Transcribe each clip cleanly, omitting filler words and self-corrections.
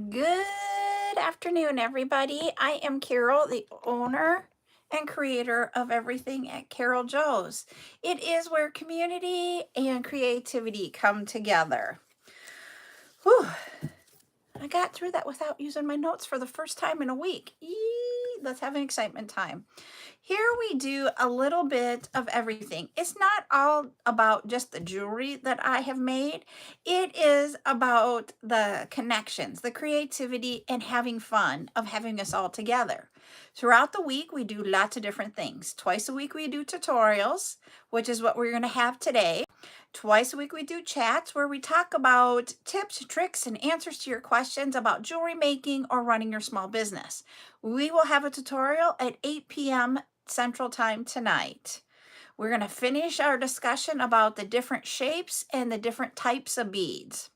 Good afternoon, everybody. I am Carol, the owner and creator of everything at CarolJo's. It is where community and creativity come together. Whew, I got through that without using my notes for the first time in a week. Yee, let's have an excitement time. Here we do a little bit of everything. It's not all about just the jewelry that I have made. It is about the connections, the creativity, and having fun of having us all together. Throughout the week, we do lots of different things. Twice a week, we do tutorials, which is what we're going to have today. Twice a week, we do chats where we talk about tips, tricks, and answers to your questions about jewelry making or running your small business. We will have a tutorial at 8 p.m. Central Time tonight. We're going to finish our discussion about the different shapes and the different types of beads.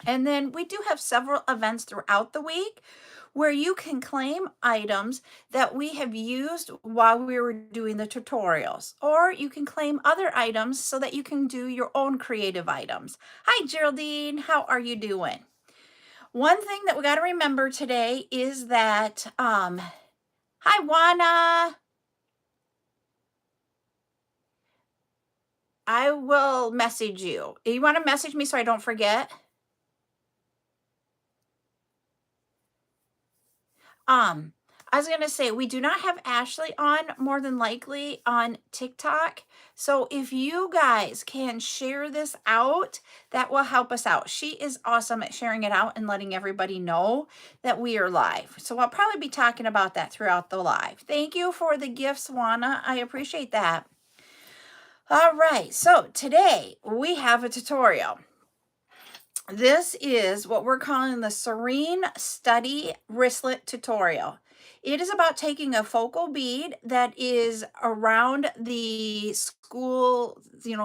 And then we do have several events throughout the week where you can claim items that we have used while we were doing the tutorials, or you can claim other items so that you can do your own creative items. Hi, Geraldine. How are you doing? One thing that we got to remember today is that, hi, Juana. I will message you. You want to message me so I don't forget? I was going to say, we do not have Ashley on, more than likely on TikTok. So if you guys can share this out, that will help us out. She is awesome at sharing it out and letting everybody know that we are live. So I'll probably be talking about that throughout the live. Thank you for the gifts, Juana. I appreciate that. All right, so today we have a tutorial. This is what we're calling the Serene Study Wristlet tutorial. It is about taking a focal bead that is around the school,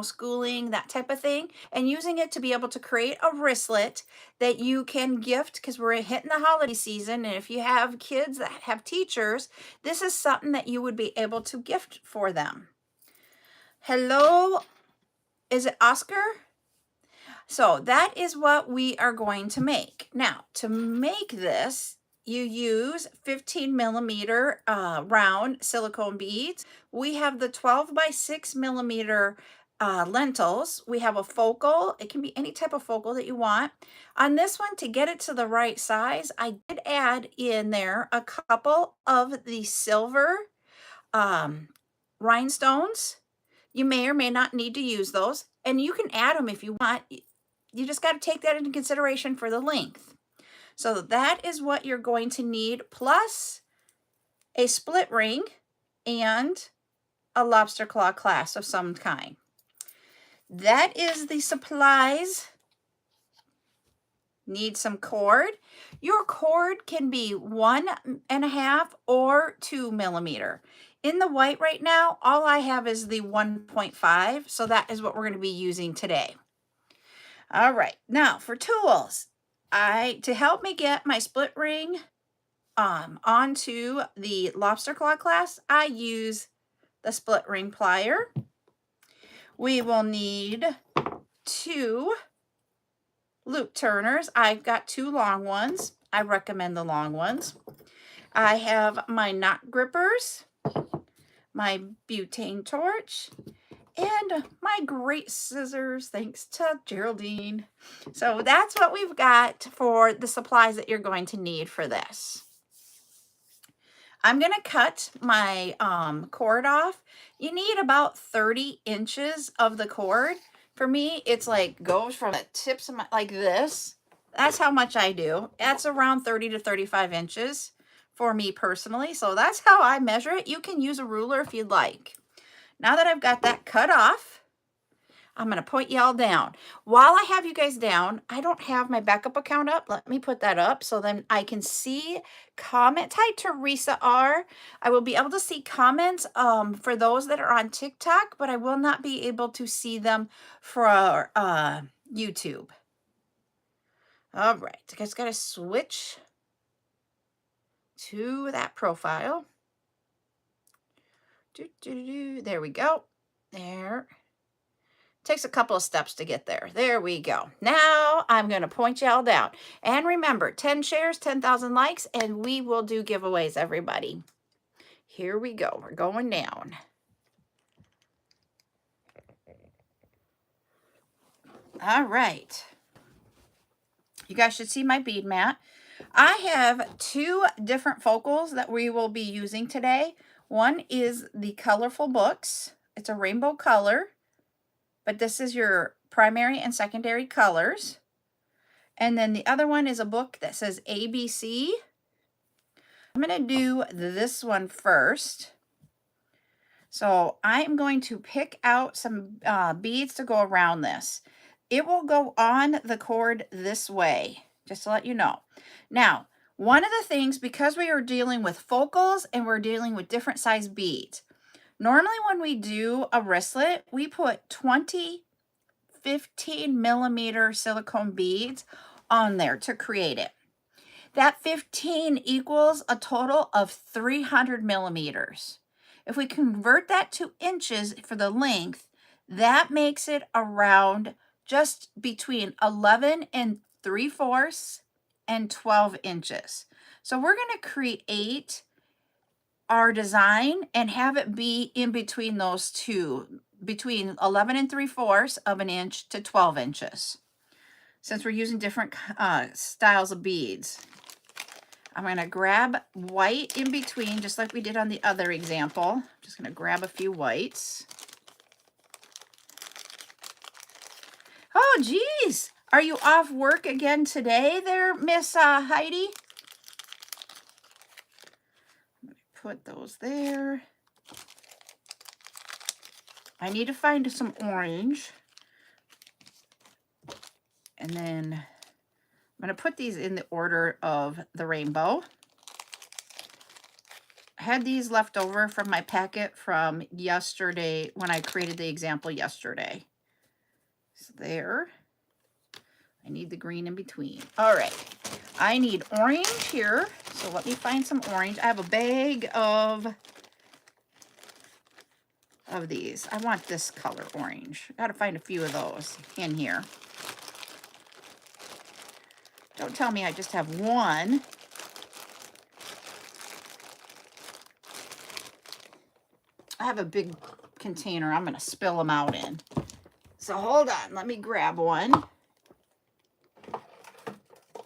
schooling, that type of thing, and using it to be able to create a wristlet that you can gift, because we're hitting the holiday season. And if you have kids that have teachers, this is something that you would be able to gift for them. Hello, is it Oscar? So that is what we are going to make. Now, to make this, you use 15 millimeter round silicone beads. We have the 12 by 6 millimeter lentils. We have a focal. It can be any type of focal that you want. On this one, to get it to the right size, I did add in there a couple of the silver rhinestones. You may or may not need to use those, and you can add them if you want. You just got to take that into consideration for the length. So that is what you're going to need, plus a split ring and a lobster claw clasp of some kind. That is the supplies. Need some cord. Your cord can be 1.5 or 2 millimeter. In the white right now, all I have is the 1.5, so that is what we're going to be using today. All right, now for tools, to help me get my split ring onto the lobster claw clasp, I use the split ring plier. We will need 2 loop turners. I've got 2 long ones. I recommend the long ones. I have my knot grippers, my butane torch, and my great scissors, thanks to Geraldine. So that's what we've got for the supplies that you're going to need for this. I'm going to cut my cord off. You need about 30 inches of the cord. For me, it's like goes from the tips of my, like this. That's how much I do. That's around 30 to 35 inches for me personally. So that's how I measure it. You can use a ruler if you'd like. Now that I've got that cut off, I'm going to point y'all down. While I have you guys down, I don't have my backup account up. Let me put that up so then I can see comments. Hi, Teresa R. I will be able to see comments for those that are on TikTok, but I will not be able to see them for YouTube. All right, I just got to switch to that profile. There we go. There. Takes a couple of steps to get there. There we go. Now I'm going to point you all down. And remember, 10 shares, 10,000 likes, and we will do giveaways, everybody. Here we go. We're going down. All right. You guys should see my bead mat. I have 2 different focals that we will be using today. One is the Colorful Books. It's a rainbow color, but this is your primary and secondary colors. And then the other one is a book that says ABC. I'm going to do this one first. So I'm going to pick out some beads to go around this. It will go on the cord this way, just to let you know. Now, one of the things, because we are dealing with focals and we're dealing with different size beads, normally when we do a wristlet, we put 20 15 millimeter silicone beads on there to create it. That 15 equals a total of 300 millimeters. If we convert that to inches for the length, that makes it around just between 11 and 3/4 and 12 inches. So we're going to create our design and have it be in between those two, between 11 and 3/4 of an inch to 12 inches. Since we're using different styles of beads, I'm going to grab white in between, just like we did on the other example. I'm just going to grab a few whites. Oh, geez. Are you off work again today there, Miss Heidi? Put those there. I need to find some orange. And then I'm going to put these in the order of the rainbow. I had these left over from my packet from yesterday when I created the example yesterday. So there. I need the green in between. All right. I need orange here. So let me find some orange. I have a bag of these. I want this color orange. Got to find a few of those in here. Don't tell me I just have one. I have a big container I'm going to spill them out in. So hold on. Let me grab one.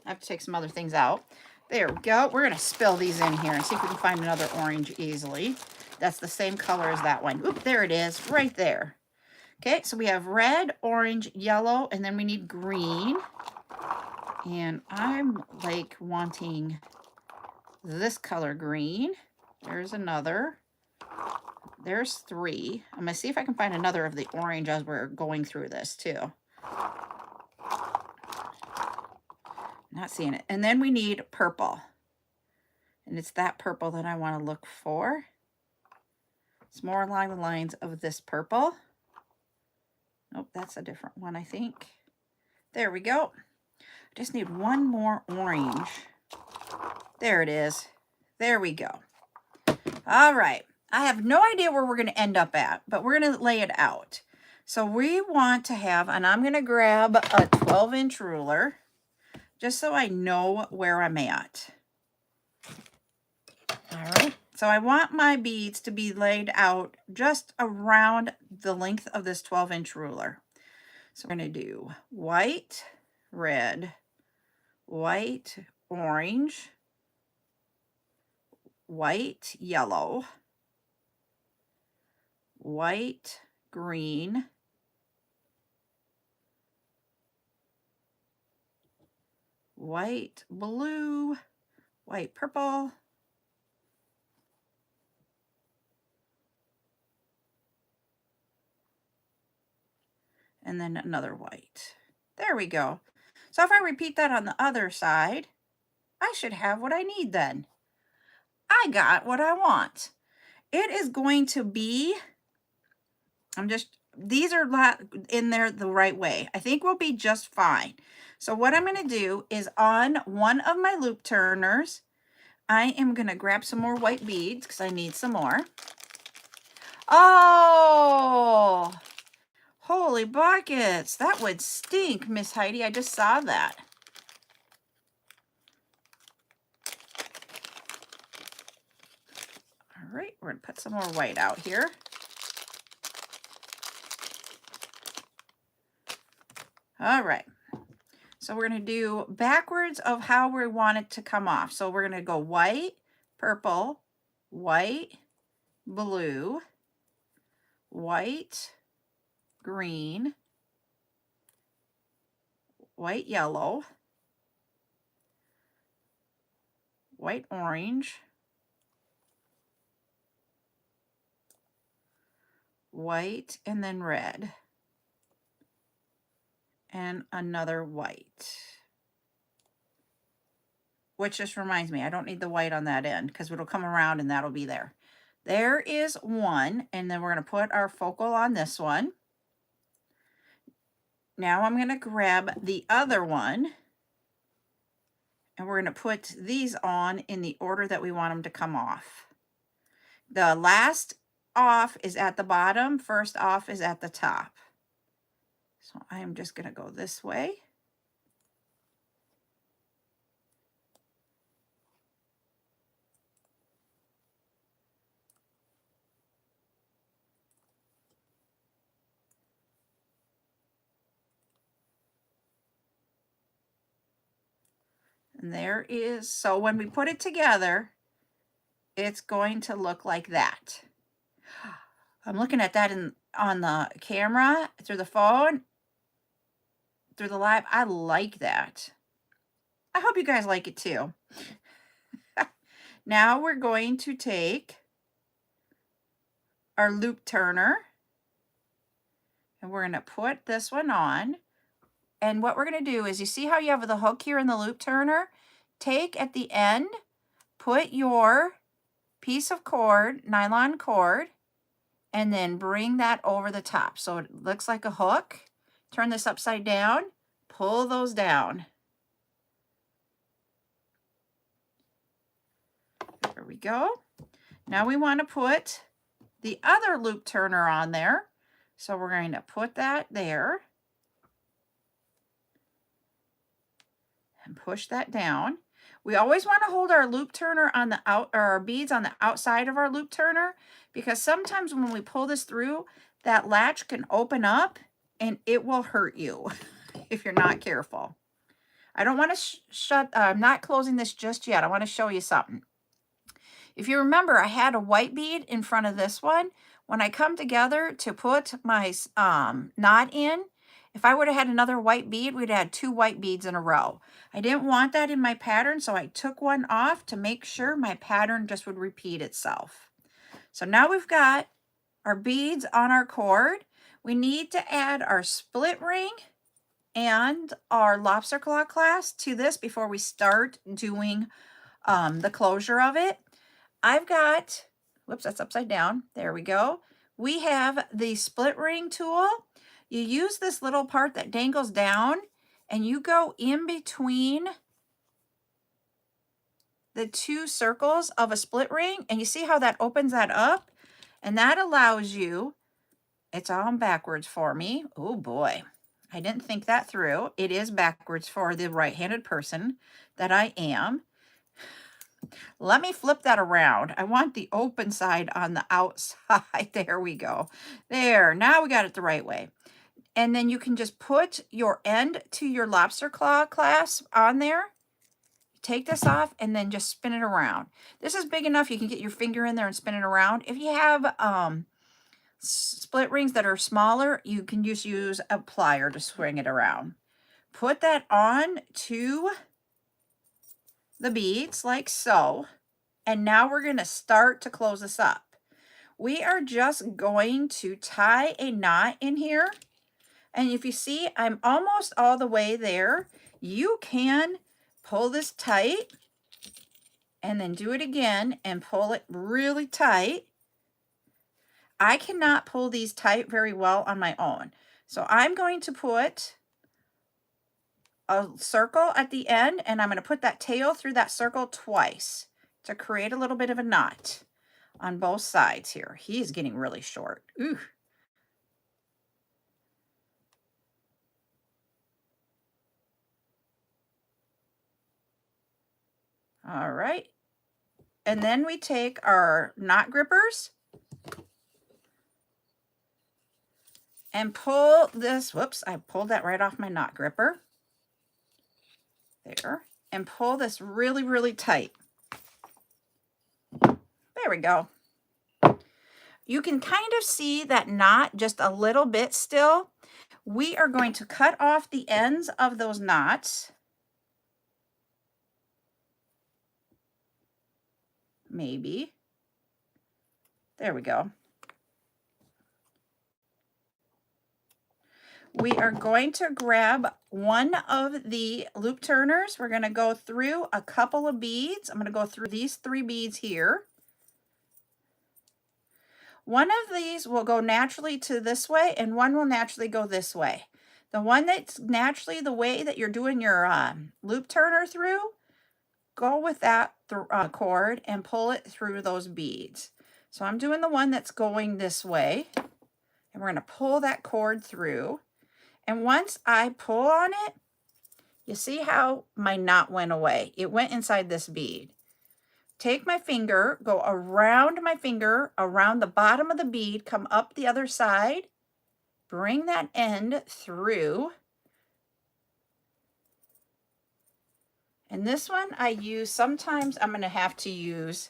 I have to take some other things out. There we go. We're going to spill these in here and see if we can find another orange easily. That's the same color as that one. Oop, there it is, right there. Okay, so we have red, orange, yellow, and then we need green. And I'm like wanting this color green. There's another. There's 3. I'm going to see if I can find another of the orange as we're going through this too. Not seeing it. And then we need purple. And it's that purple that I want to look for. It's more along the lines of this purple. Nope, that's a different one, I think. There we go. I just need one more orange. There it is. There we go. All right. I have no idea where we're going to end up at, but we're going to lay it out. So we want to have, and I'm going to grab a 12-inch ruler just so I know where I'm at. All right. So I want my beads to be laid out just around the length of this 12-inch ruler. So we're going to do white, red, white, orange, white, yellow, white, green, white, blue, white, purple, and then another white. There we go. So if I repeat that on the other side, I should have what I need then. I got what I want. It is going to be, these are in there the right way. I think we'll be just fine. So what I'm going to do is on one of my loop turners, I am going to grab some more white beads because I need some more. Oh, Holy buckets, that would stink, Miss Heidi. I just saw that. All right, we're gonna put some more white out here. All right, so we're gonna do backwards of how we want it to come off. So we're gonna go white, purple, white, blue, white, green, white, yellow, white, orange, white, and then red, and another white. Which just reminds me, I don't need the white on that end because it'll come around and that'll be there. There is one, and then we're going to put our focal on this one. Now I'm going to grab the other one, and we're going to put these on in the order that we want them to come off. The last off is at the bottom, first off is at the top. So I am just going to go this way. And there is, so when we put it together, it's going to look like that. I'm looking at that on the camera, through the phone, through the live. I like that. I hope you guys like it too. Now we're going to take our loop turner, and we're going to put this one on. And what we're going to do is, you see how you have the hook here in the loop turner? Take at the end, put your piece of cord, nylon cord, and then bring that over the top. So it looks like a hook. Turn this upside down, pull those down. There we go. Now we want to put the other loop turner on there. So we're going to put that there. And push that down. We always want to hold our loop turner on the or our beads on the outside of our loop turner, because sometimes when we pull this through, that latch can open up and it will hurt you if you're not careful. I don't want to I'm not closing this just yet. I want to show you something. If you remember, I had a white bead in front of this one. When I come together to put my knot in, if I would have had another white bead, we'd have had 2 white beads in a row. I didn't want that in my pattern, so I took one off to make sure my pattern just would repeat itself. So now we've got our beads on our cord. We need to add our split ring and our lobster claw clasp to this before we start doing the closure of it. I've got, whoops, that's upside down. There we go. We have the split ring tool. You use this little part that dangles down, and you go in between the 2 circles of a split ring, and you see how that opens that up? And that allows you, it's all backwards for me. Oh boy, I didn't think that through. It is backwards for the right-handed person that I am. Let me flip that around. I want the open side on the outside. There we go. There, now we got it the right way. And then you can just put your end to your lobster claw clasp on there. Take this off and then just spin it around. This is big enough you can get your finger in there and spin it around. If you have split rings that are smaller, you can just use a plier to swing it around. Put that on to the beads like so. And now we're going to start to close this up. We are just going to tie a knot in here. And if you see, I'm almost all the way there. You can pull this tight and then do it again and pull it really tight. I cannot pull these tight very well on my own. So I'm going to put a circle at the end, and I'm going to put that tail through that circle twice to create a little bit of a knot on both sides here. He's getting really short. Ooh. All right. And then we take our knot grippers and pull this, whoops, I pulled that right off my knot gripper. There. And pull this really, really tight. There we go. You can kind of see that knot just a little bit still. We are going to cut off the ends of those knots. Maybe. There we go. We are going to grab one of the loop turners. We're going to go through a couple of beads. I'm going to go through these 3 beads here. One of these will go naturally to this way, and one will naturally go this way. The one that's naturally the way that you're doing your loop turner through, go with that cord and pull it through those beads. So I'm doing the one that's going this way, and we're going to pull that cord through. And once I pull on it, you see how my knot went away. It went inside this bead. Take my finger, go around my finger, around the bottom of the bead, come up the other side, bring that end through. And this one I use, sometimes I'm going to have to use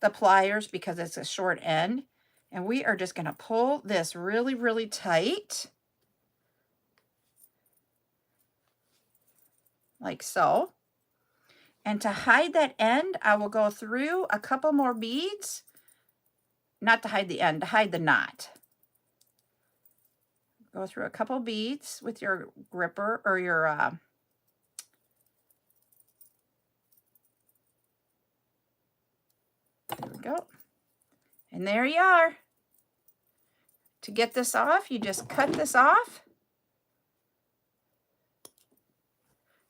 the pliers because it's a short end. And we are just going to pull this really, really tight. Like so. And to hide that end, I will go through a couple more beads. Not to hide the end, to hide the knot. Go through a couple beads with your gripper or your there we go. And there you are. To get this off, you just cut this off.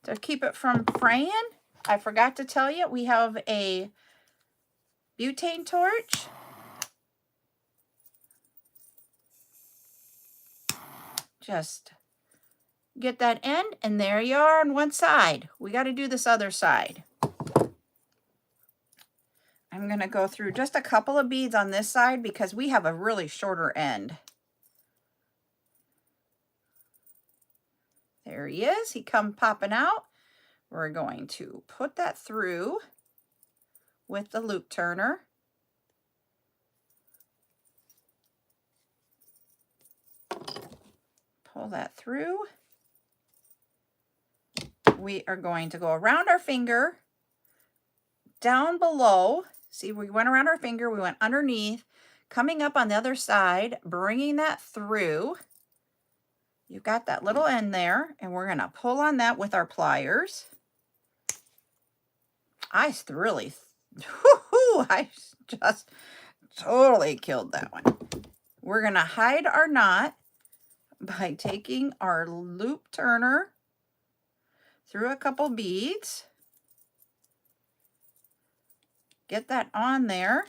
To keep it from fraying, I forgot to tell you, we have a butane torch. Just get that end, and there you are on one side. We got to do this other side. I'm going to go through just a couple of beads on this side because we have a really shorter end. There he is. He come popping out. We're going to put that through with the loop turner. Pull that through. We are going to go around our finger, down below. See, we went around our finger, we went underneath, coming up on the other side, bringing that through. You've got that little end there, and we're going to pull on that with our pliers. I just totally killed that one. We're going to hide our knot by taking our loop turner through a couple beads. Get that on there,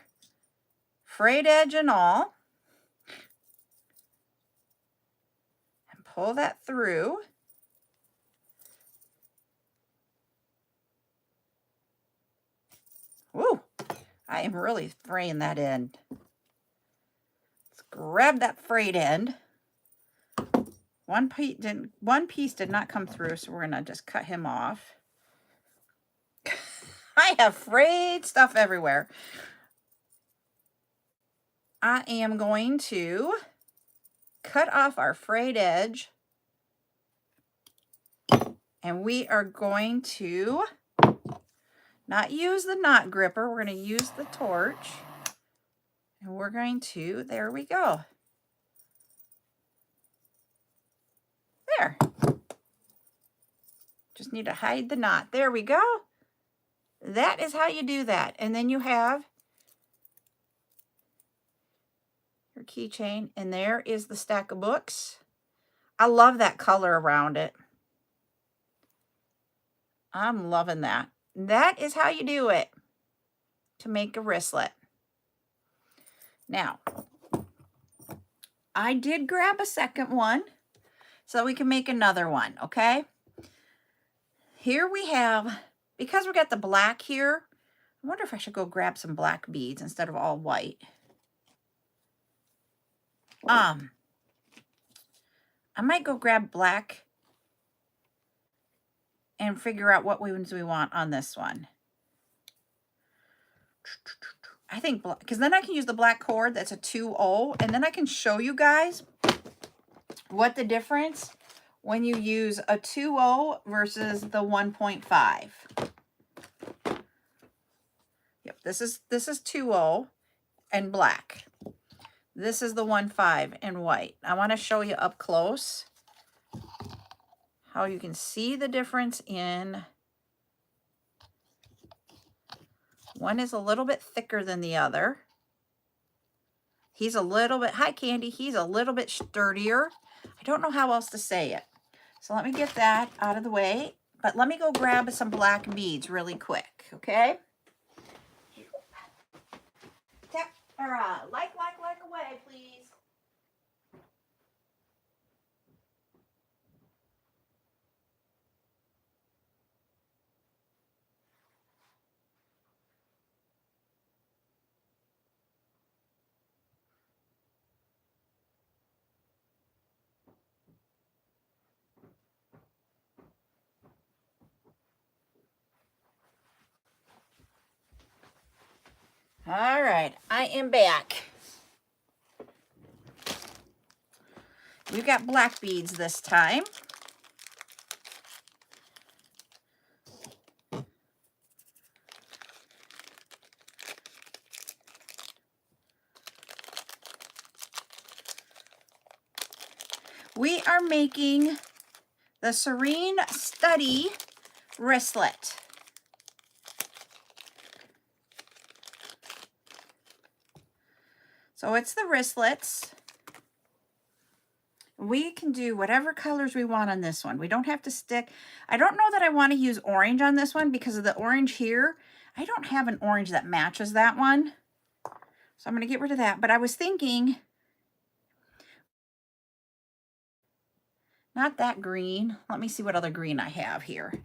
frayed edge and all. And pull that through. Woo! I am really fraying that end. Let's grab that frayed end. One piece did not come through, so we're gonna just cut him off. I have frayed stuff everywhere. I am going to cut off our frayed edge, and we are going to not use the knot gripper. We're going to use the torch, and we're going to, there we go. There. Just need to hide the knot. There we go. That is how you do that. And then you have your keychain, and there is the stack of books. I love that color around it. I'm loving that. That is how you do it to make a wristlet. Now, I did grab a second one so we can make another one, okay? Here we have, because we got the black here, I wonder if I should go grab some black beads instead of all white. I might go grab black and figure out what ones we want on this one. I think, because then I can use the black cord that's a 2-0, and then I can show you guys what the difference when you use a 2-0 versus the 1.5. Yep, this is 2-0 and black. This is the 1.5 in white. I want to show you up close how you can see the difference in. One is a little bit thicker than the other. He's a little bit, hi Candy, he's a little bit sturdier. I don't know how else to say it. So let me get that out of the way. But let me go grab some black beads really quick, okay? Tap, or like away, please. All right, I am back. We've got black beads this time. We are making the Serene Study wristlet. So it's the wristlets. We can do whatever colors we want on this one. We don't have to stick. I don't know that I want to use orange on this one because of the orange here. I don't have an orange that matches that one. So I'm going to get rid of that. But I was thinking, not that green. Let me see what other green I have here.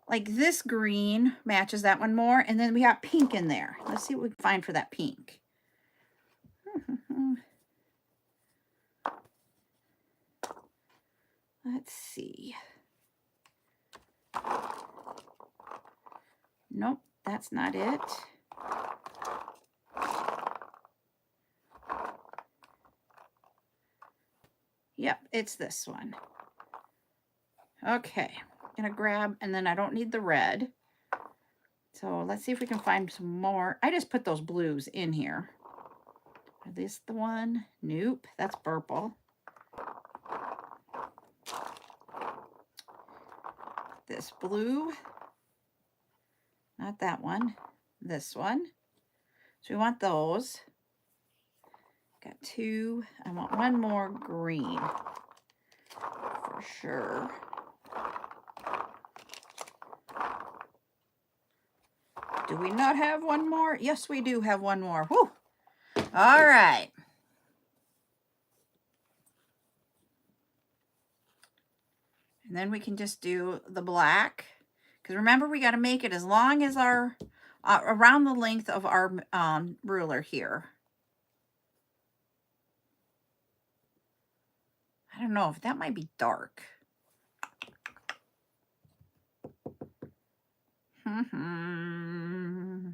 Like this green matches that one more. And then we got pink in there. Let's see what we can find for that pink. Let's see. Nope, that's not it. Yep, it's this one. Okay, I'm gonna grab, and then I don't need the red. So let's see if we can find some more. I just put those blues in here. Is this the one? Nope, that's purple. This blue. Not that one. This one. So we want those. Got two. I want one more green for sure. Do we not have one more? Yes, we do have one more. Whew. All right. And then we can just do the black. Because remember, we got to make it as long as our, around the length of our ruler here. I don't know if that might be dark. I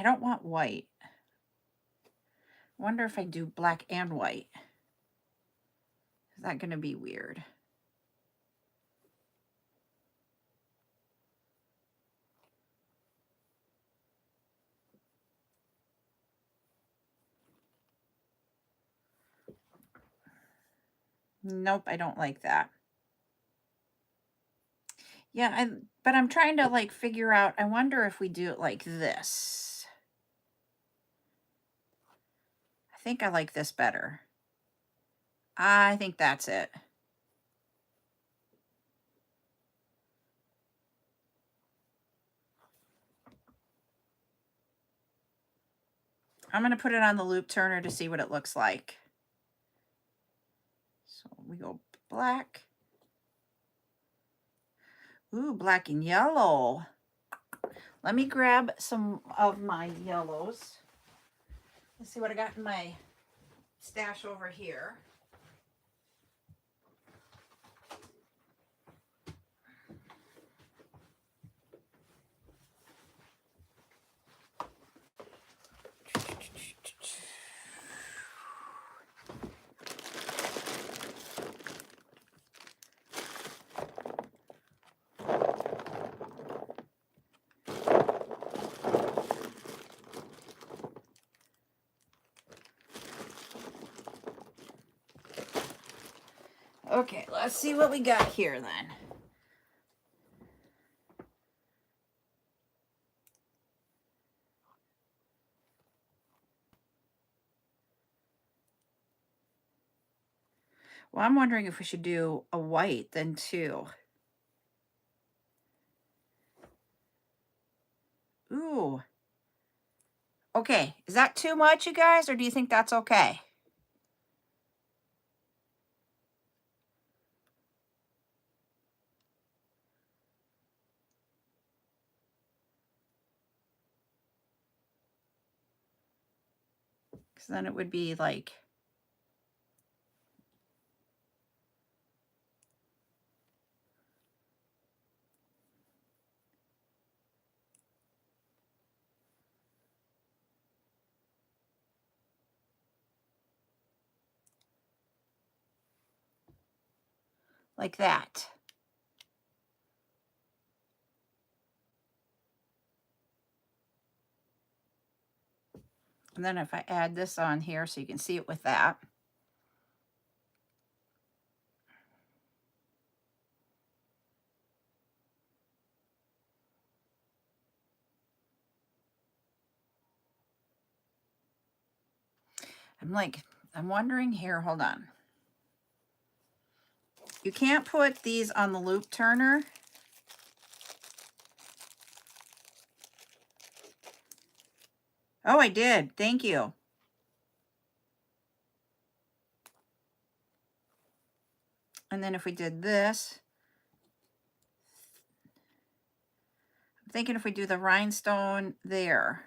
don't want white. I wonder if I do black and white. Is that going to be weird? Nope, I don't like that. Yeah, but I'm trying to like figure out, I wonder if we do it like this. I think I like this better. I think that's it. I'm going to put it on the loop turner to see what it looks like. So we go black. Ooh, black and yellow. Let me grab some of my yellows. Let's see what I got in my stash over here. Okay, let's see what we got here then. Well, I'm wondering if we should do a white then too. Ooh. Okay, is that too much, you guys, or do you think that's okay? Because then it would be like... like that. And then if I add this on here so you can see it with that. I'm wondering here, hold on. You can't put these on the loop turner. Oh, I did. Thank you. And then if we did this, I'm thinking if we do the rhinestone there.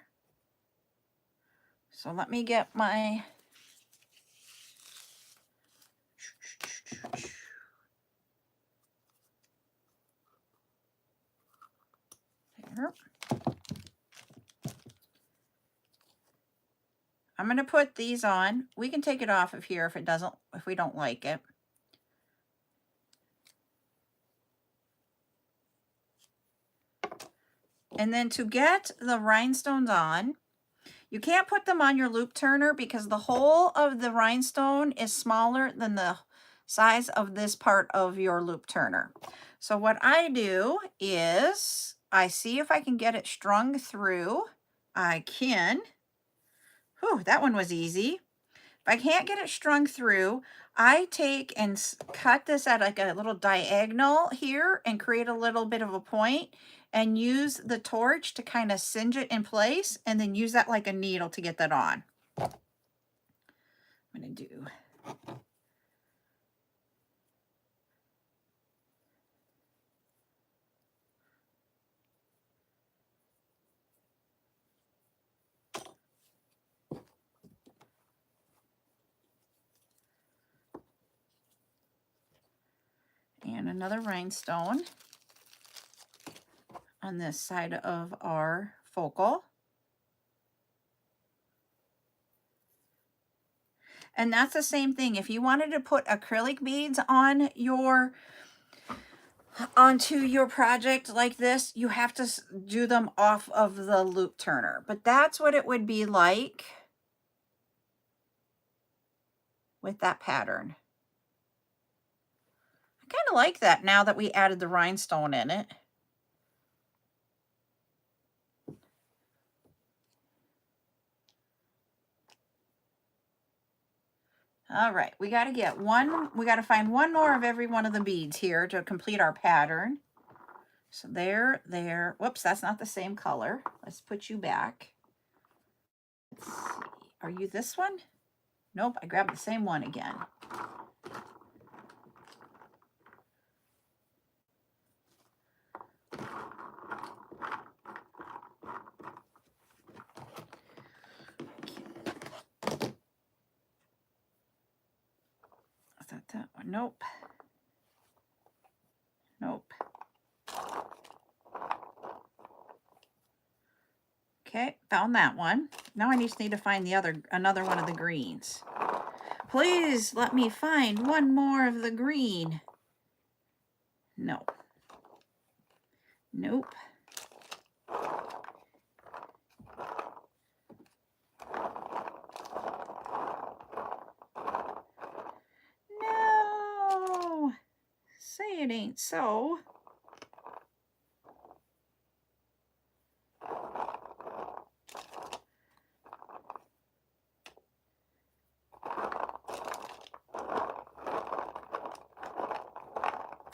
So let me get my... there. I'm going to put these on. We can take it off of here if we don't like it. And then to get the rhinestones on, you can't put them on your loop turner because the hole of the rhinestone is smaller than the size of this part of your loop turner. So what I do is I see if I can get it strung through. I can. Whew, that one was easy. If I can't get it strung through, I take and cut this at like a little diagonal here and create a little bit of a point and use the torch to kind of singe it in place and then use that like a needle to get that on. I'm going to do... and another rhinestone on this side of our focal. And that's the same thing. If you wanted to put acrylic beads on onto your project like this, you have to do them off of the loop turner. But that's what it would be like with that pattern. I kind of like that now that we added the rhinestone in it. All right, we got to find one more of every one of the beads here to complete our pattern. So there, whoops, that's not the same color. Let's put you back. Let's see, are you this one? Nope, I grabbed the same one again. Nope. Nope. Okay, found that one. Now I just need to find another one of the greens. Please let me find one more of the green. No. Nope. No. Say it ain't so.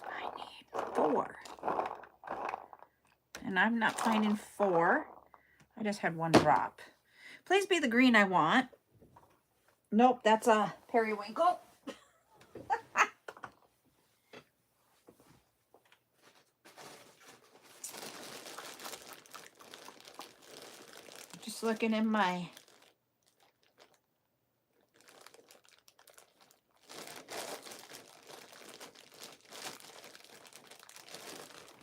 I need 4. And I'm not finding 4. I just had 1 drop. Please be the green I want. Nope, that's a periwinkle. Just looking in my...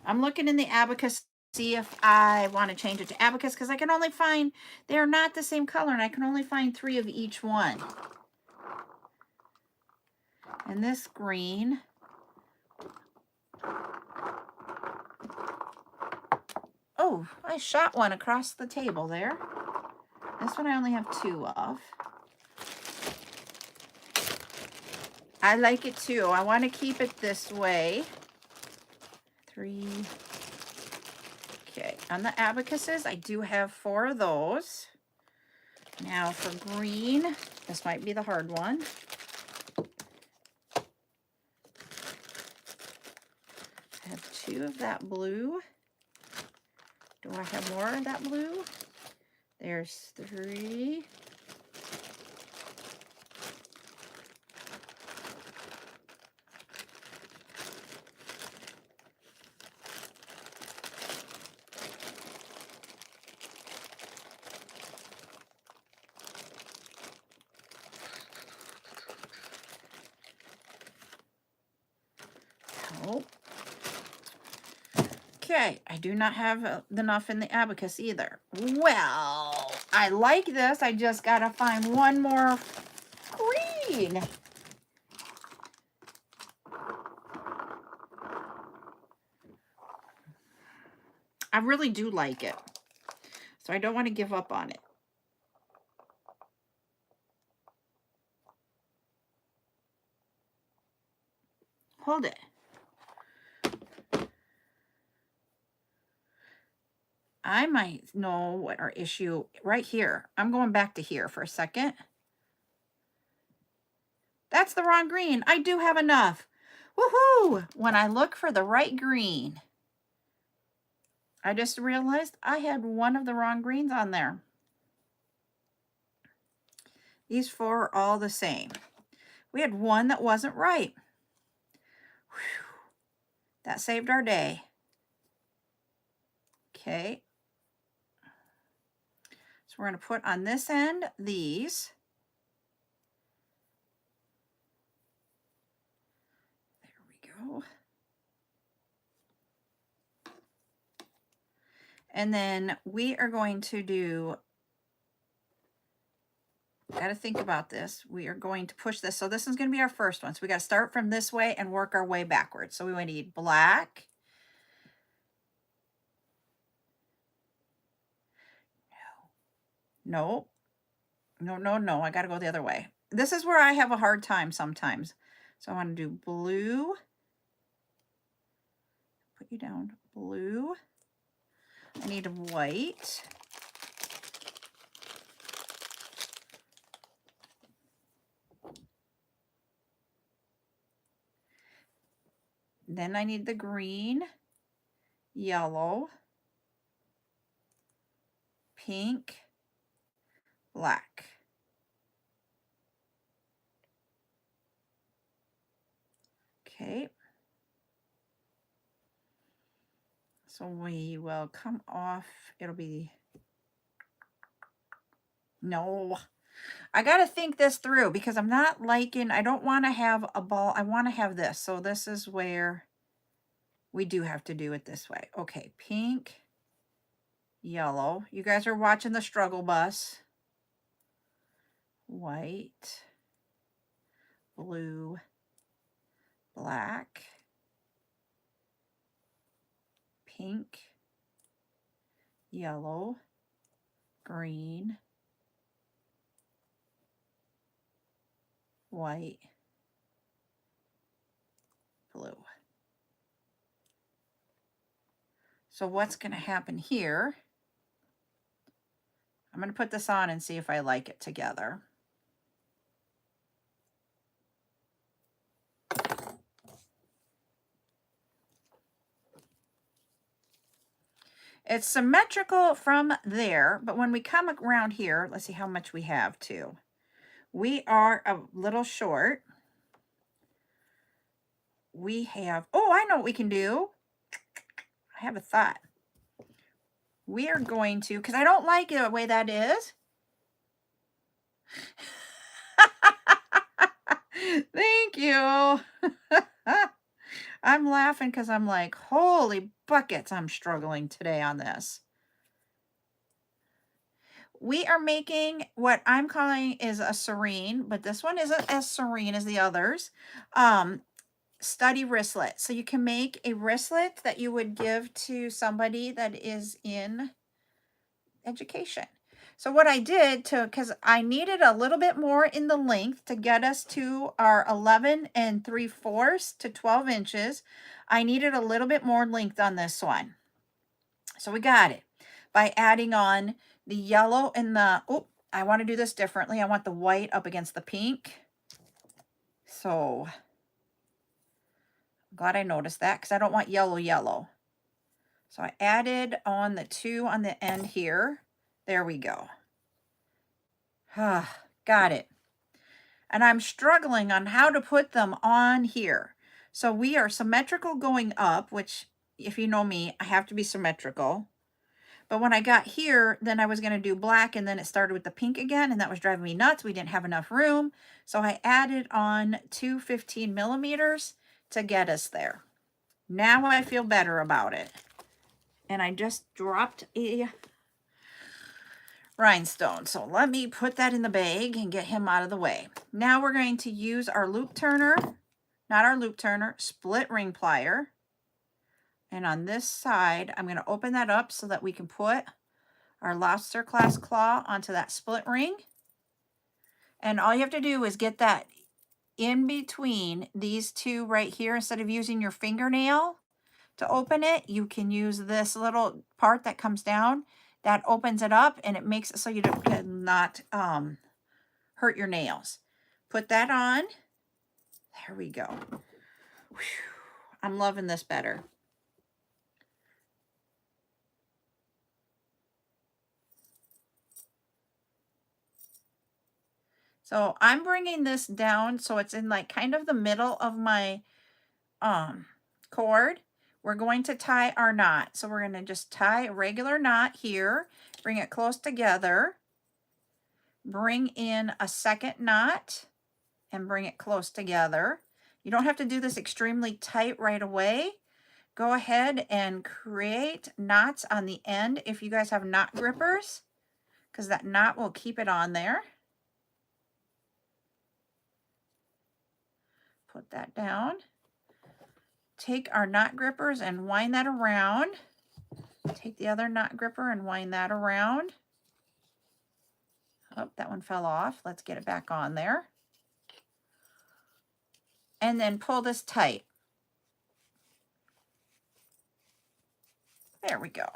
I'm looking in the abacus, see if I want to change it to abacus, because I can only find, they're not the same color, and I can only find 3 of each one. And this green, oh, I shot one across the table there. This one I only have 2 of. I like it too. I want to keep it this way. 3. Okay, on the abacuses, I do have 4 of those. Now for green, this might be the hard one. I have 2 of that blue. Do I have more of that blue? There's 3. Oh. Okay, I do not have enough in the abacus either. Well, I like this. I just gotta find one more green. I really do like it, so I don't want to give up on it. Hold it. I might know what our issue right here. I'm going back to here for a second. That's the wrong green. I do have enough. Woohoo! When I look for the right green, I just realized I had one of the wrong greens on there. These 4 are all the same. We had one that wasn't right. Whew. That saved our day. Okay. So we're going to put on this end these. There we go. And then we are going to do, got to think about this. We are going to push this. So this is going to be our first one. So we got to start from this way and work our way backwards. So we need black. No. No, no, no. I got to go the other way. This is where I have a hard time sometimes. So I want to do blue. Put you down. Blue. I need white. Then I need the green, yellow, pink, black. Okay. So we will come off, it'll be, no, I got to think this through because I'm not liking, I don't want to have a ball. I want to have this. So this is where we do have to do it this way. Okay, pink, yellow. You guys are watching the struggle bus. White, blue, black, pink, yellow, green, white, blue. So what's going to happen here, I'm going to put this on and see if I like it together. It's symmetrical from there, but when we come around here, let's see how much we have too. We are a little short. We have, oh, I know what we can do. I have a thought. We are going to, because I don't like the way that is. Thank you. I'm laughing because I'm like, holy buckets, I'm struggling today on this. We are making what I'm calling is a Serene, but this one isn't as serene as the others. Study wristlet. So you can make a wristlet that you would give to somebody that is in education. So what I did because I needed a little bit more in the length to get us to our 11 3/4 to 12 inches. I needed a little bit more length on this one. So we got it by adding on the yellow and the, oh, I want to do this differently. I want the white up against the pink. So I'm glad I noticed that because I don't want yellow, yellow. So I added on the 2 on the end here. There we go. Got it. And I'm struggling on how to put them on here. So we are symmetrical going up, which if you know me, I have to be symmetrical. But when I got here, then I was going to do black and then it started with the pink again and that was driving me nuts. We didn't have enough room. So I added on 2 15 millimeters to get us there. Now I feel better about it. And I just dropped a rhinestone. So let me put that in the bag and get him out of the way. Now we're going to use our loop turner, not our loop turner, split ring plier. And on this side, I'm going to open that up so that we can put our lobster class claw onto that split ring. And all you have to do is get that in between these two right here. Instead of using your fingernail to open it, you can use this little part that comes down. That opens it up and it makes it so you cannot hurt your nails. Put that on. There we go. Whew. I'm loving this better. So I'm bringing this down so it's in like kind of the middle of my cord. We're going to tie our knot. So we're going to just tie a regular knot here, bring it close together, bring in a second knot and bring it close together. You don't have to do this extremely tight right away. Go ahead and create knots on the end if you guys have knot grippers, because that knot will keep it on there. Put that down. Take our knot grippers and wind that around. Take the other knot gripper and wind that around. Oh, that one fell off. Let's get it back on there. And then pull this tight. There we go.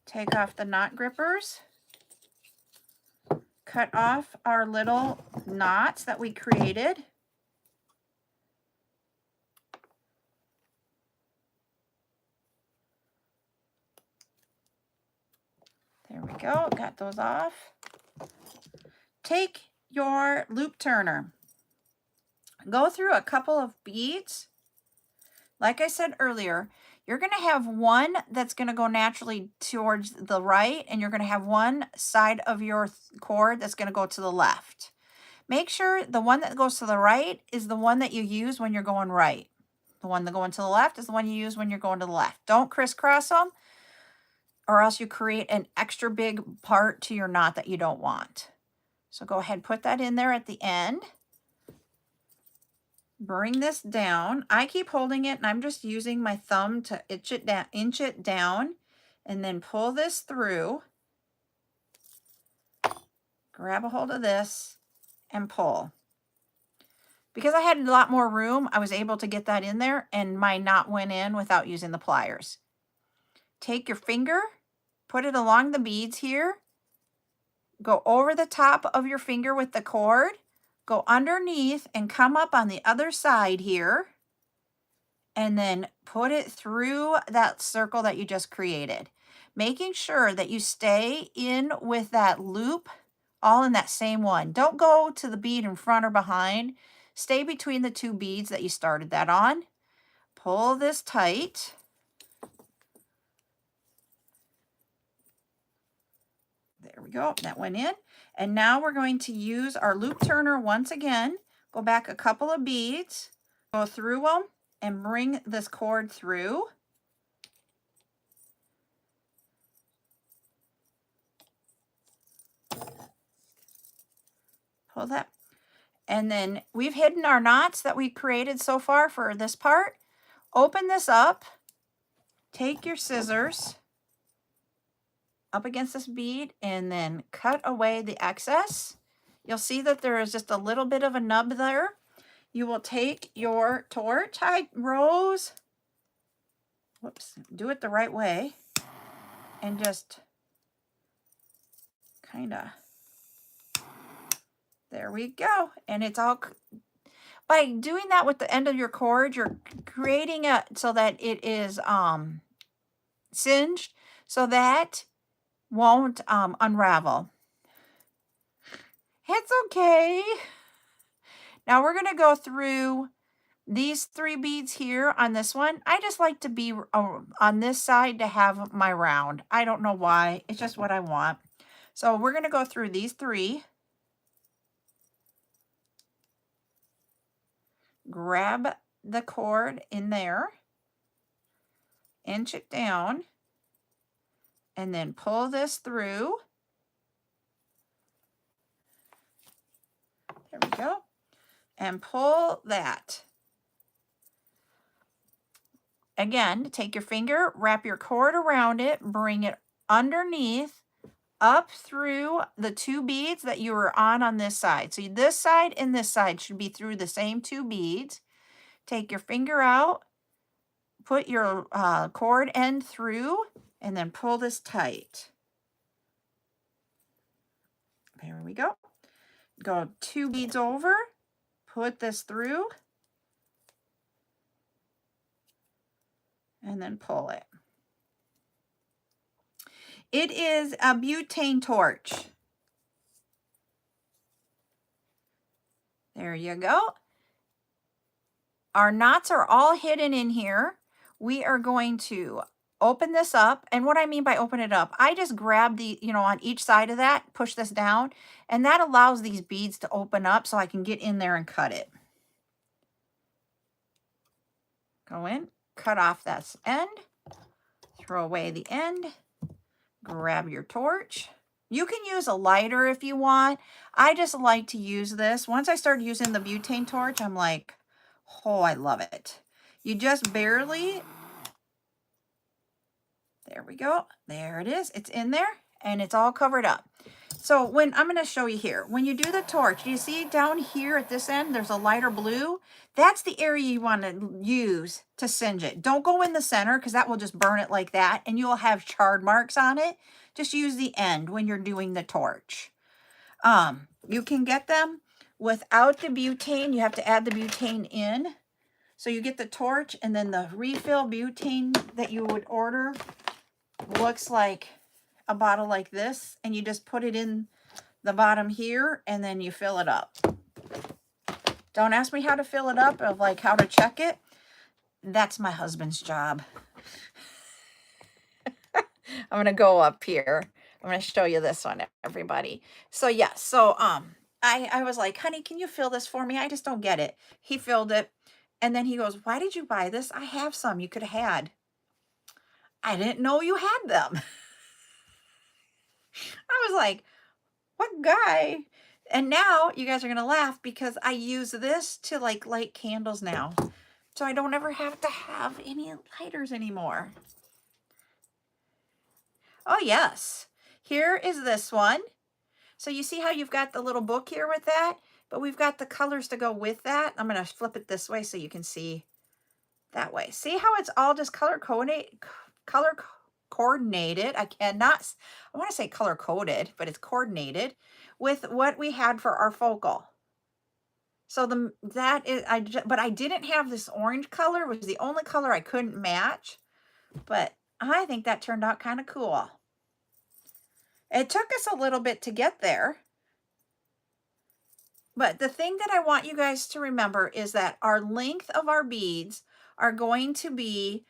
Take off the knot grippers. Cut off our little knots that we created. There we go, got those off. Take your loop turner. Go through a couple of beads. Like I said earlier, You're going to have one that's going to go naturally towards the right, and you're going to have one side of your cord that's going to go to the left. Make sure the one that goes to the right is the one that you use when you're going right. The one that going to the left is the one you use when you're going to the left. Don't crisscross them, or else you create an extra big part to your knot that you don't want. So go ahead, put that in there at the end. Bring this down. I keep holding it, and I'm just using my thumb to inch it down, and then pull this through. Grab a hold of this and pull. Because I had a lot more room, I was able to get that in there, and my knot went in without using the pliers. Take your finger, put it along the beads here, go over the top of your finger with the cord, go underneath and come up on the other side here, and then put it through that circle that you just created, making sure that you stay in with that loop all in that same one. Don't go to the bead in front or behind. Stay between the two beads that you started that on. Pull this tight. There we go. That went in. And now we're going to use our loop turner once again. Go back a couple of beads, go through them, and bring this cord through. Pull that. And then we've hidden our knots that we created so far for this part. Open this up. Take your scissors up against this bead and then cut away the excess. You'll see that there is just a little bit of a nub there. You will take your torch. Hi, Rose. Whoops. Do it the right way. And just kind of, there we go. And it's all, by doing that with the end of your cord, you're creating it so that it is singed, so that won't unravel. It's okay. Now we're going to go through these 3 beads here on this one. I just like to be on this side to have my round. I don't know why. It's just what I want. So we're going to go through these 3. Grab the cord in there. Inch it down. And then pull this through. There we go. And pull that. Again, take your finger, wrap your cord around it, bring it underneath, up through the 2 beads that you were on this side. So this side and this side should be through the same 2 beads. Take your finger out, put your cord end through, and then pull this tight. There we go. Go 2 beads over, put this through, and then pull it. It is a butane torch. There you go. Our knots are all hidden in here. We are going to open this up. And what I mean by open it up, I just grab the, on each side of that, push this down, and that allows these beads to open up so I can get in there and cut it. Go in, cut off that end, throw away the end, grab your torch. You can use a lighter if you want. I just like to use this. Once I started using the butane torch, I'm like, oh, I love it. You just barely, there we go. There it is. It's in there and it's all covered up. So I'm going to show you here. When you do the torch, do you see down here at this end, there's a lighter blue? That's the area you want to use to singe it. Don't go in the center because that will just burn it like that and you'll have charred marks on it. Just use the end when you're doing the torch. You can get them without the butane. You have to add the butane in. So you get the torch and then the refill butane that you would order looks like a bottle like this, and you just put it in the bottom here and then you fill it up. Don't ask me how to fill it up, of like how to check it. That's my husband's job. I'm gonna go up here. I'm gonna show you this one, everybody. So yeah, so I was like, honey, can you fill this for me? I just don't get it. He filled it, and then he goes, why did you buy this? I have some you could have had. I didn't know you had them. I was like, what guy? And now you guys are gonna laugh because I use this to like light candles now. So I don't ever have to have any lighters anymore. Oh yes, here is this one. So you see how you've got the little book here with that, but we've got the colors to go with that. I'm gonna flip it this way so you can see that way. See how it's all just color coordinated. I want to say color coded, but it's coordinated with what we had for our focal. So but I didn't have this orange color. It was the only color I couldn't match, but I think that turned out kind of cool. It took us a little bit to get there. But the thing that I want you guys to remember is that our length of our beads are going to be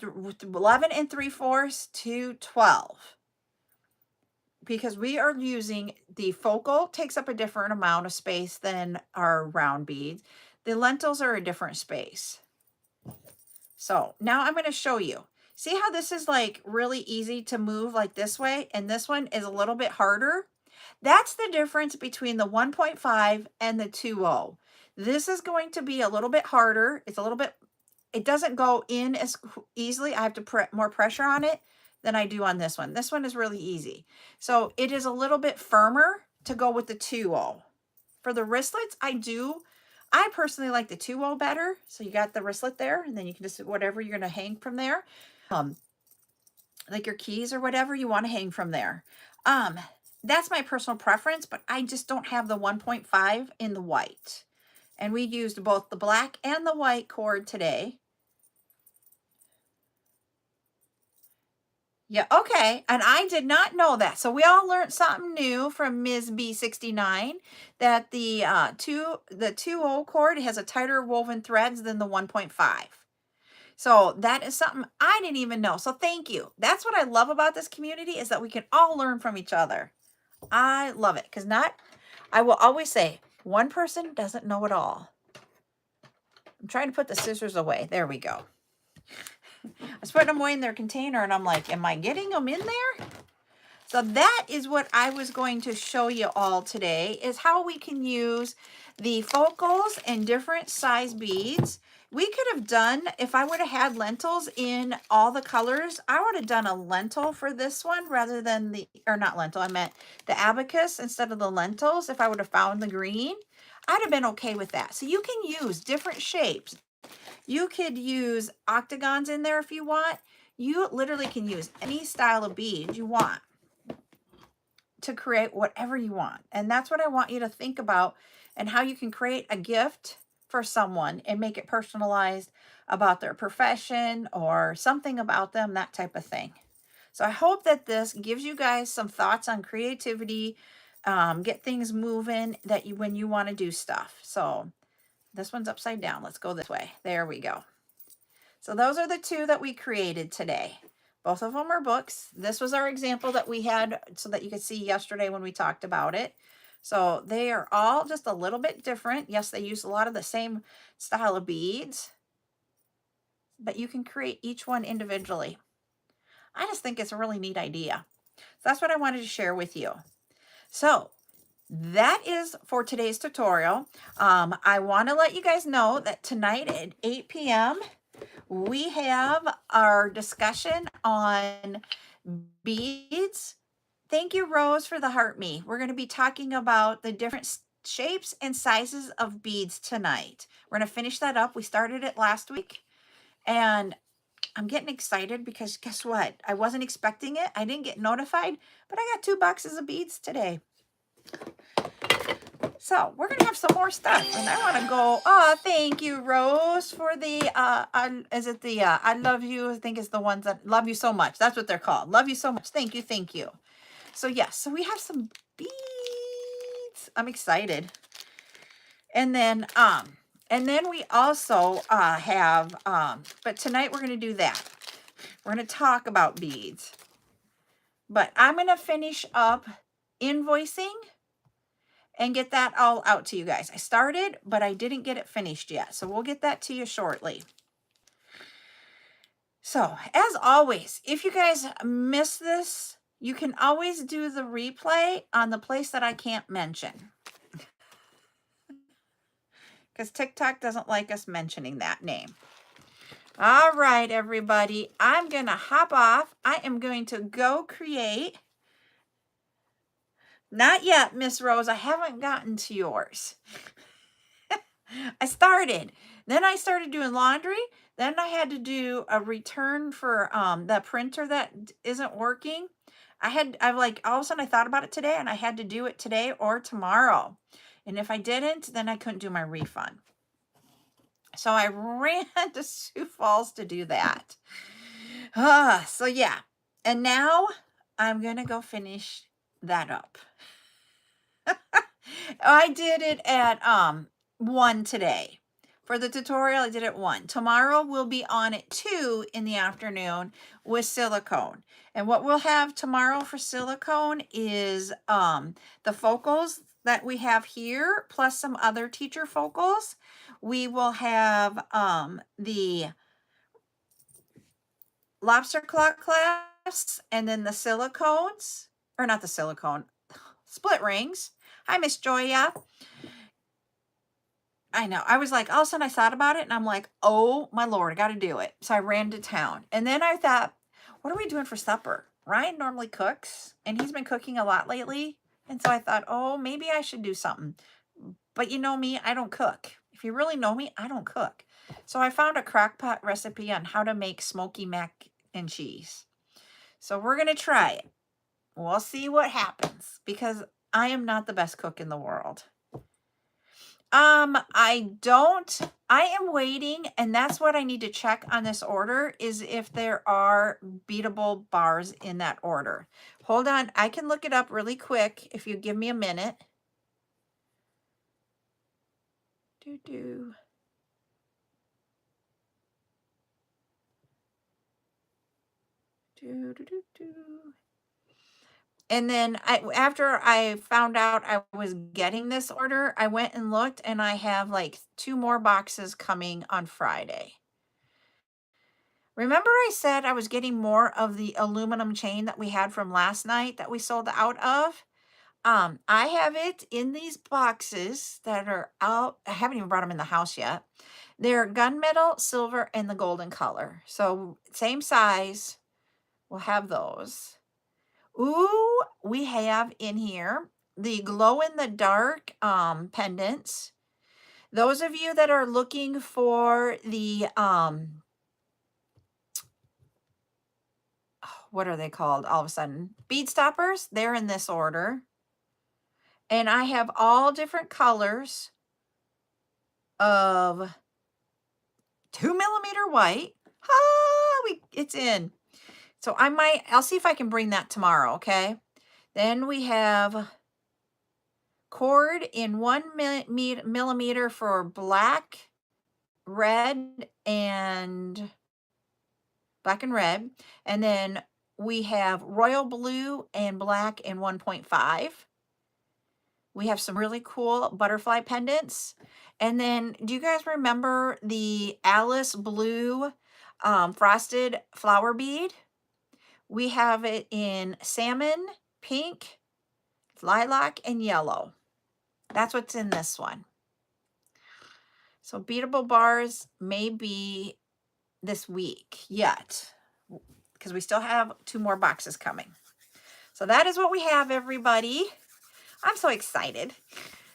11 3/4 to 12. Because we are using the focal takes up a different amount of space than our round beads. The lentils are a different space. So now I'm going to show you. See how this is like really easy to move like this way, and this one is a little bit harder? That's the difference between the 1.5 and the 2.0. This is going to be a little bit harder. It doesn't go in as easily. I have to put more pressure on it than I do on this one. This one is really easy. So it is a little bit firmer to go with the 2.0. For the wristlets, I personally like the 2.0 better. So you got the wristlet there, and then you can just, whatever you're going to hang from there. Like your keys or whatever you want to hang from there. That's my personal preference, but I just don't have the 1.5 in the white. And we used both the black and the white cord today. Yeah, okay. And I did not know that. So we all learned something new from Ms. B69, that the 2.0 cord has a tighter woven threads than the 1.5. So that is something I didn't even know. So thank you. That's what I love about this community, is that we can all learn from each other. I love it, because I will always say, one person doesn't know it all. I'm trying to put the scissors away. There we go. I was putting them away in their container, and I'm like, am I getting them in there? So that is what I was going to show you all today, is how we can use the focals and different size beads. We could have done, if I would have had lentils in all the colors, I would have done a lentil for this one rather than not lentil, I meant the abacus instead of the lentils. If I would have found the green, I'd have been okay with that. So you can use different shapes. You could use octagons in there if you want. You literally can use any style of bead you want to create whatever you want. And that's what I want you to think about, and how you can create a gift for someone and make it personalized about their profession or something about them, that type of thing. So I hope that this gives you guys some thoughts on creativity, get things moving when you want to do stuff. So this one's upside down. Let's go this way. There we go. So those are the two that we created today. Both of them are books. This was our example that we had so that you could see yesterday when we talked about it. So they are all just a little bit different. Yes, they use a lot of the same style of beads, but you can create each one individually. I just think it's a really neat idea. So that's what I wanted to share with you. So that is for today's tutorial. I want to let you guys know that tonight at 8 p.m. we have our discussion on beads. Thank you, Rose, for the heart me. We're going to be talking about the different shapes and sizes of beads tonight. We're going to finish that up. We started it last week, and I'm getting excited because guess what? I wasn't expecting it. I didn't get notified, but I got 2 boxes of beads today. So we're going to have some more stuff, and I want to go, oh, thank you, Rose, for the, I love you. I think it's the ones that love you so much. That's what they're called. Love you so much. Thank you. Thank you. So yes, so we have some beads. I'm excited. And then, And then we also have, but tonight we're going to do that. We're going to talk about beads. But I'm going to finish up invoicing and get that all out to you guys. I started, but I didn't get it finished yet. So we'll get that to you shortly. So, as always, if you guys miss this, you can always do the replay on the place that I can't mention. Because TikTok doesn't like us mentioning that name. All right, everybody. I'm going to hop off. I am going to go create. Not yet, Miss Rose. I haven't gotten to yours. I started. Then I started doing laundry. Then I had to do a return for the printer that isn't working. I like, all of a sudden I thought about it today and I had to do it today or tomorrow. And if I didn't, then I couldn't do my refund. So I ran to Sioux Falls to do that. So yeah. And now I'm going to go finish that up. I did it at 1 today. For the tutorial, I did it 1. Tomorrow we'll be on at 2 in the afternoon with silicone. And what we'll have tomorrow for silicone is the focals that we have here, plus some other teacher focals. We will have the lobster claw clasps and then the silicones, or not the silicone, split rings. Hi, Miss Joya. I know. I was like, all of a sudden I thought about it and I'm like, oh my Lord, I got to do it. So I ran to town. And then I thought, what are we doing for supper? Ryan normally cooks and he's been cooking a lot lately. And so I thought, oh, maybe I should do something. But you know me, I don't cook. If you really know me, I don't cook. So I found a crockpot recipe on how to make smoky mac and cheese. So we're going to try it. We'll see what happens because I am not the best cook in the world. I am waiting, and that's what I need to check on this order is if there are beatable bars in that order. Hold on. I can look it up really quick if you give me a minute. And then after I found out I was getting this order, I went and looked and I have like 2 more boxes coming on Friday. Remember I said I was getting more of the aluminum chain that we had from last night that we sold out of? I have it in these boxes that are out. I haven't even brought them in the house yet. They're gunmetal, silver, and the golden color. So same size. We'll have those. Ooh, we have in here the glow-in-the-dark pendants. Those of you that are looking for the, what are they called all of a sudden? Bead stoppers, they're in this order. And I have all different colors of 2mm white. It's in. So I'll see if I can bring that tomorrow, okay? Then we have cord in 1mm for black, red, and red. And then we have royal blue and black in 1.5. We have some really cool butterfly pendants. And then do you guys remember the Alice blue frosted flower bead? We have it in salmon, pink, lilac, and yellow. That's what's in this one. So beatable bars may be this week yet because we still have 2 more boxes coming. So that is what we have, everybody. I'm so excited.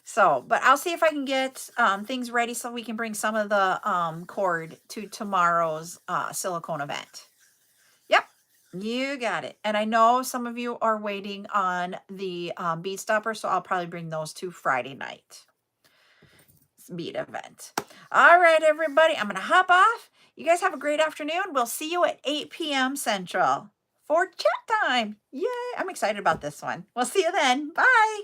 So, but I'll see if I can get things ready so we can bring some of the cord to tomorrow's silicone event. Yep, you got it. And I know some of you are waiting on the bead stopper, so I'll probably bring those to Friday night bead event. All right, everybody, I'm going to hop off. You guys have a great afternoon. We'll see you at 8 p.m. Central for chat time. Yay, I'm excited about this one. We'll see you then. Bye.